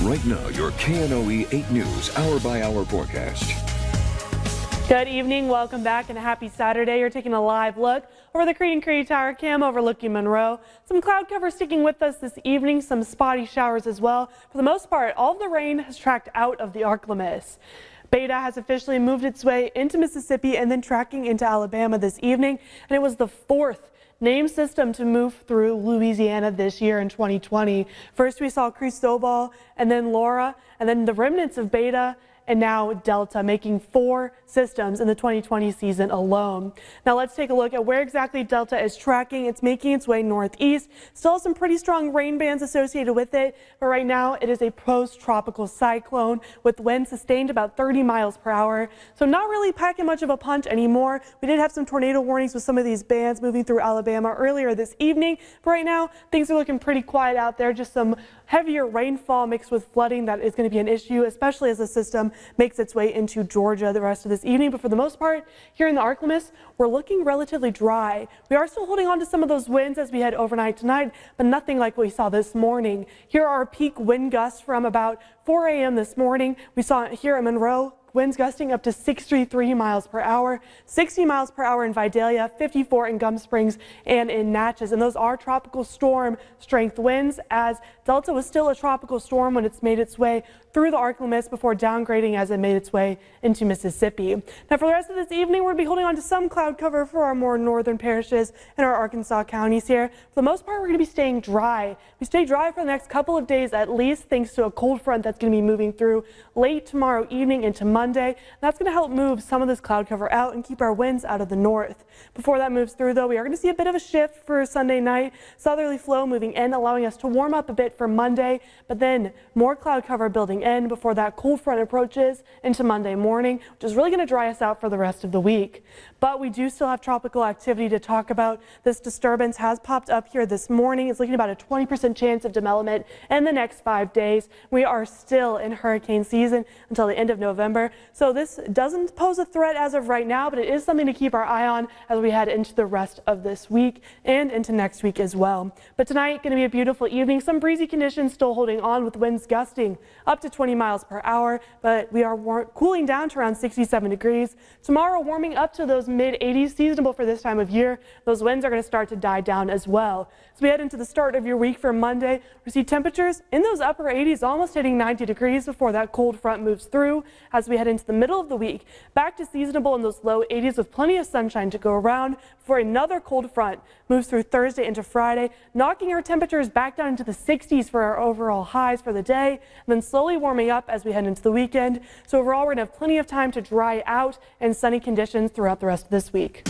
right now, your KNOE 8 News hour-by-hour forecast. Good evening, welcome back, and a happy Saturday. You're taking a live look over the Creed and Creed Tower Cam overlooking Monroe. Some cloud cover sticking with us this evening, some spotty showers as well. For the most part, all of the rain has tracked out of the Arklamas. Beta has officially moved its way into Mississippi and then tracking into Alabama this evening, and it was the fourth named system to move through Louisiana this year in 2020. First we saw Cristobal, and then Laura, and then the remnants of Beta, and now Delta, making 4 systems in the 2020 season alone. Now let's take a look at where exactly Delta is tracking. It's making its way northeast. Still has some pretty strong rain bands associated with it, but right now it is a post-tropical cyclone with winds sustained about 30 miles per hour. So not really packing much of a punch anymore. We did have some tornado warnings with some of these bands moving through Alabama earlier this evening, but right now things are looking pretty quiet out there. Just some heavier rainfall mixed with flooding that is going to be an issue, especially as the system makes its way into Georgia the rest of this evening. But for the most part, here in the Arklamas, we're looking relatively dry. We are still holding on to some of those winds as we head overnight tonight, but nothing like what we saw this morning. Here are our peak wind gusts from about 4 a.m. this morning. We saw it here at Monroe. Winds gusting up to 63 miles per hour, 60 miles per hour in Vidalia, 54 in Gum Springs and in Natchez. And those are tropical storm strength winds, as Delta was still a tropical storm when it's made its way through the Arklamas before downgrading as it made its way into Mississippi. Now for the rest of this evening, we're going to be holding on to some cloud cover for our more northern parishes and our Arkansas counties here. For the most part, we're going to be staying dry. We stay dry for the next couple of days at least, thanks to a cold front that's going to be moving through late tomorrow evening into Monday. That's going to help move some of this cloud cover out and keep our winds out of the north. Before that moves through, though, we are going to see a bit of a shift for Sunday night. Southerly flow moving in, allowing us to warm up a bit for Monday, but then more cloud cover building in before that cold front approaches into Monday morning, which is really going to dry us out for the rest of the week. But we do still have tropical activity to talk about. This disturbance has popped up here this morning. It's looking about a 20% chance of development in the next 5 days. We are still in hurricane season until the end of November. So this doesn't pose a threat as of right now, but it is something to keep our eye on as we head into the rest of this week and into next week as well. But tonight, going to be a beautiful evening. Some breezy conditions still holding on with winds gusting up to 20 miles per hour, but we are cooling down to around 67 degrees. Tomorrow, warming up to those mid-80s, seasonable for this time of year. Those winds are going to start to die down as well. As we head into the start of your week for Monday, we see temperatures in those upper 80s, almost hitting 90 degrees before that cold front moves through. As we head into the middle of the week, back to seasonable in those low 80s with plenty of sunshine to go around before another cold front moves through Thursday into Friday, knocking our temperatures back down into the 60s for our overall highs for the day, and then slowly warming up as we head into the weekend. So overall, we're going to have plenty of time to dry out and sunny conditions throughout the rest of this week.